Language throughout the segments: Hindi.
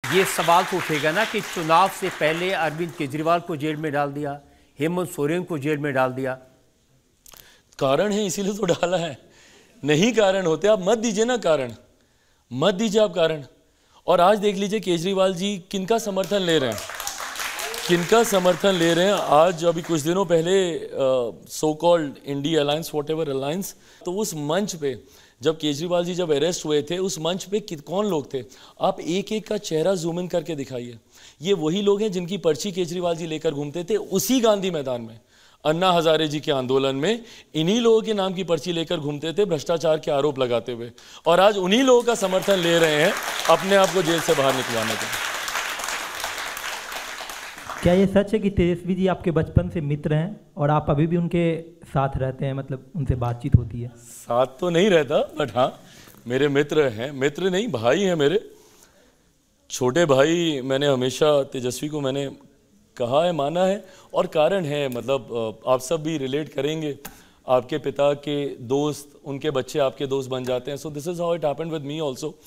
ये सवाल तो उठेगा ना कि चुनाव से पहले अरविंद केजरीवाल को जेल में डाल दिया, हेमंत सोरेन को जेल में डाल दिया। कारण है इसीलिए तो डाला है। नहीं कारण होते आप मत दीजिए ना कारण, मत दीजिए आप कारण। और आज देख लीजिए केजरीवाल जी किनका समर्थन ले रहे हैं, किनका समर्थन ले रहे हैं। आज अभी कुछ दिनों पहले so called India alliance, what ever alliance, तो उस मंच पे जब केजरीवाल जी जब अरेस्ट हुए थे उस मंच पे कौन लोग थे, आप एक एक का चेहरा जूम इन करके दिखाइए। ये वही लोग हैं जिनकी पर्ची केजरीवाल जी लेकर घूमते थे उसी गांधी मैदान में, अन्ना हजारे जी के आंदोलन में। इन्हीं लोगों के नाम की पर्ची लेकर घूमते थे भ्रष्टाचार के आरोप लगाते हुए, और आज उन्हीं लोगों का समर्थन ले रहे हैं अपने आप को जेल से बाहर निकलवाने के लिए। क्या ये सच है कि तेजस्वी जी आपके बचपन से मित्र हैं और आप अभी भी उनके साथ रहते हैं, मतलब उनसे बातचीत होती है? साथ तो नहीं रहता, बट हाँ मेरे मित्र हैं, मित्र नहीं भाई हैं मेरे, छोटे भाई। मैंने हमेशा तेजस्वी को मैंने कहा है, माना है, और कारण है, मतलब आप सब भी रिलेट करेंगे, आपके पिता के दोस्त, उनके बच्चे आपके दोस्त बन जाते हैं। So this is how it happened with me also.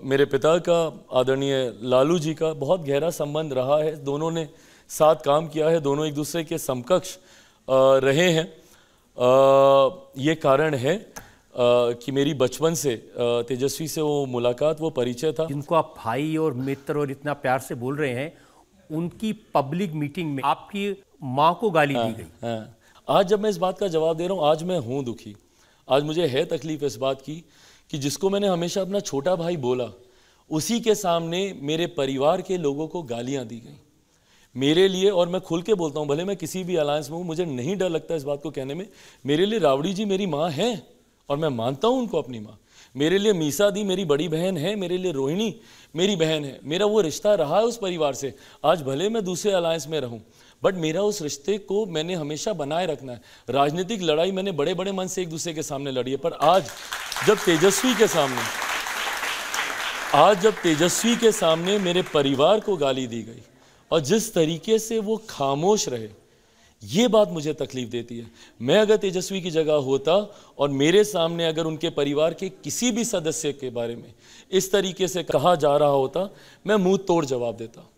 मेरे पिता का आदरणीय लालू जी का बहुत गहरा संबंध रहा है, दोनों ने साथ काम किया है, दोनों एक दूसरे के समकक्ष रहे हैं। ये कारण है कि मेरी बचपन से तेजस्वी से वो मुलाकात, वो परिचय था। जिनको आप भाई और मित्र और इतना प्यार से बोल रहे हैं, उनकी पब्लिक मीटिंग में आपकी माँ को गाली दी गई। आज जब मैं इस बात का जवाब दे रहा हूँ, आज मैं हूँ दुखी, आज मुझे है तकलीफ इस बात की कि जिसको मैंने हमेशा अपना छोटा भाई बोला, उसी के सामने मेरे परिवार के लोगों को गालियाँ दी गई मेरे लिए। और मैं खुल के बोलता हूँ, भले मैं किसी भी अलायंस में हूँ, मुझे नहीं डर लगता इस बात को कहने में, मेरे लिए राबड़ी जी मेरी माँ है और मैं मानता हूँ उनको अपनी माँ। मेरे लिए मीसा दी मेरी बड़ी बहन है, मेरे लिए रोहिणी मेरी बहन है। मेरा वो रिश्ता रहा है उस परिवार से। आज भले मैं दूसरे अलायंस में रहूं, बट मेरा उस रिश्ते को मैंने हमेशा बनाए रखना है। राजनीतिक लड़ाई मैंने बड़े बड़े मन से एक दूसरे के सामने लड़ी है, पर आज जब तेजस्वी के सामने मेरे परिवार को गाली दी गई और जिस तरीके से वो खामोश रहे, ये बात मुझे तकलीफ देती है। मैं अगर तेजस्वी की जगह होता और मेरे सामने अगर उनके परिवार के किसी भी सदस्य के बारे में इस तरीके से कहा जा रहा होता, मैं मुंह तोड़ जवाब देता,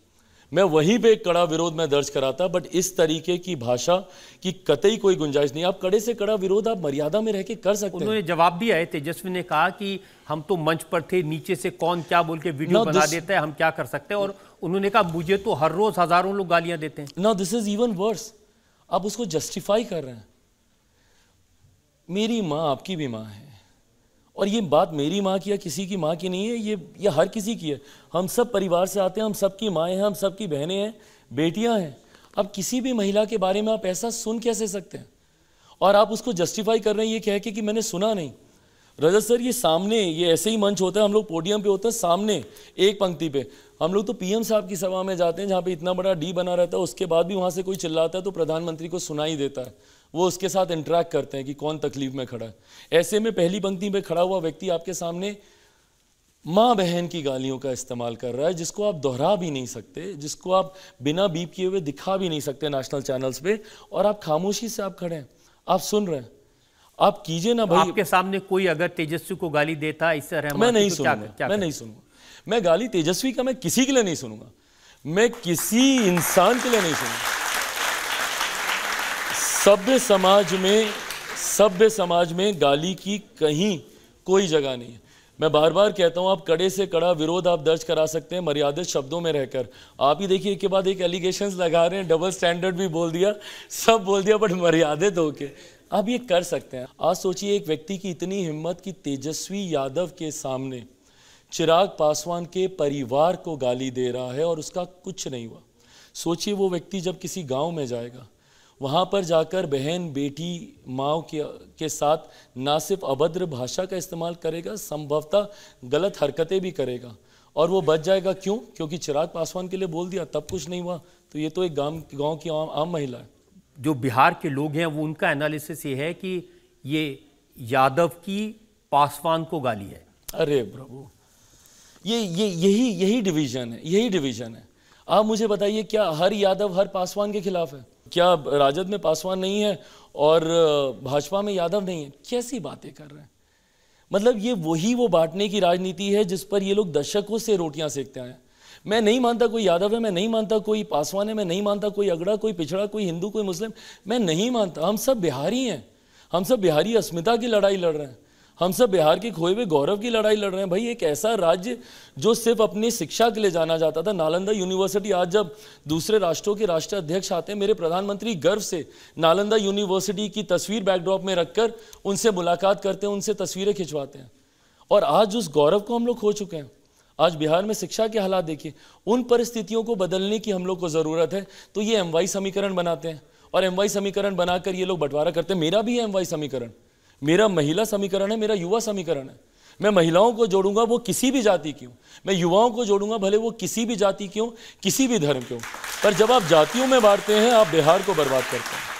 मैं वहीं पे एक कड़ा विरोध में दर्ज कराता। बट इस तरीके की भाषा की कतई कोई गुंजाइश नहीं। आप कड़े से कड़ा विरोध आप मर्यादा में रह के कर सकते हैं। उन्होंने जवाब दिया है, तेजस्वी ने कहा कि हम तो मंच पर थे, नीचे से कौन क्या बोल के वीडियो बना देता है, हम क्या कर सकते हैं। और उन्होंने कहा मुझे तो हर रोज हजारों लोग गालियां देते हैं। Now this is even worse, आप उसको जस्टिफाई कर रहे हैं। मेरी माँ आपकी भी माँ है, और ये बात मेरी माँ की या किसी की माँ की नहीं है, ये हर किसी की है। हम सब परिवार से आते हैं, हम सबकी माएँ हैं, हम सबकी बहनें हैं, बेटियाँ हैं। अब किसी भी महिला के बारे में आप ऐसा सुन कैसे सकते हैं, और आप उसको जस्टिफाई कर रहे हैं ये कह के कि मैंने सुना नहीं। रजत सर, ये सामने, ये ऐसे ही मंच होता है, हम लोग पोडियम पे होते हैं सामने एक पंक्ति पे। हम लोग तो पीएम साहब की सभा में जाते हैं जहाँ पे इतना बड़ा डी बना रहता है, उसके बाद भी वहाँ से कोई चिल्लाता है तो प्रधानमंत्री को सुनाई देता है, वो उसके साथ इंटरेक्ट करते हैं कि कौन तकलीफ में खड़ा है। ऐसे में पहली पंक्ति में खड़ा हुआ व्यक्ति आपके सामने माँ बहन की गालियों का इस्तेमाल कर रहा है, जिसको आप दोहरा भी नहीं सकते, जिसको आप बिना बीप किए हुए दिखा भी नहीं सकते नेशनल चैनल्स पे, और आप खामोशी से आप खड़े हैं, आप सुन रहे हैं। आप कीजिए ना भाई। आपके सामने कोई अगर तेजस्वी को गाली देता इस तरह, मैं नहीं सुनूंगा, मैं नहीं सुनूंगा। मैं गाली तेजस्वी का मैं किसी के लिए नहीं सुनूंगा, मैं किसी इंसान के लिए नहीं सुनूंगा। सभ्य समाज में गाली की कहीं कोई जगह नहीं है। मैं बार बार कहता हूं, आप कड़े से कड़ा विरोध आप दर्ज करा सकते हैं मर्यादित शब्दों में रहकर। आप ही देखिए एक के बाद एक एलिगेशंस लगा रहे हैं, डबल स्टैंडर्ड भी बोल दिया, सब बोल दिया, बट मर्यादित होके आप ये कर सकते हैं। आज सोचिए एक व्यक्ति की इतनी हिम्मत कि तेजस्वी यादव के सामने चिराग पासवान के परिवार को गाली दे रहा है और उसका कुछ नहीं हुआ। सोचिए वो व्यक्ति जब किसी गांव में जाएगा, वहाँ पर जाकर बहन बेटी माँ के साथ ना सिर्फ अभद्र भाषा का इस्तेमाल करेगा, संभवतः गलत हरकतें भी करेगा, और वो बच जाएगा। क्यों? क्योंकि चिराग पासवान के लिए बोल दिया, तब कुछ नहीं हुआ। तो ये तो एक गाँव की आम महिला है। जो बिहार के लोग हैं वो उनका एनालिसिस ये है कि ये यादव की पासवान को गाली है। अरे प्रभु, यही डिवीजन है, यही डिवीजन है। आप मुझे बताइए, क्या हर यादव हर पासवान के खिलाफ है? क्या राजद में पासवान नहीं है और भाजपा में यादव नहीं है? कैसी बातें कर रहे हैं? मतलब ये वो बांटने की राजनीति है जिस पर ये लोग दशकों से रोटियां सेकते हैं। मैं नहीं मानता कोई यादव है, मैं नहीं मानता कोई पासवान है, मैं नहीं मानता कोई अगड़ा, कोई पिछड़ा, कोई हिंदू, कोई मुस्लिम, मैं नहीं मानता। हम सब बिहारी हैं, हम सब बिहारी अस्मिता की लड़ाई लड़ रहे हैं, हम सब बिहार के खोए हुए गौरव की लड़ाई लड़ रहे हैं। भाई एक ऐसा राज्य जो सिर्फ अपनी शिक्षा के लिए जाना जाता था, नालंदा यूनिवर्सिटी, आज जब दूसरे राष्ट्रों के राष्ट्रीय अध्यक्ष आते हैं, मेरे प्रधानमंत्री गर्व से नालंदा यूनिवर्सिटी की तस्वीर बैकड्रॉप में रखकर उनसे मुलाकात करते हैं, उनसे तस्वीरें खिंचवाते हैं। और आज उस गौरव को हम लोग खो चुके हैं। आज बिहार में शिक्षा के हालात देखिए, उन परिस्थितियों को बदलने की हम लोग को ज़रूरत है। तो ये MY समीकरण बनाते हैं और MY समीकरण बनाकर ये लोग बंटवारा करते हैं। मेरा भी है MY समीकरण, मेरा महिला समीकरण है, मेरा युवा समीकरण है। मैं महिलाओं को जोड़ूंगा, वो किसी भी जाति की हो, मैं युवाओं को जोड़ूंगा, भले वो किसी भी जाति की हो, किसी भी धर्म के हो। पर जब आप जातियों में बांटते हैं, आप बिहार को बर्बाद करते हैं।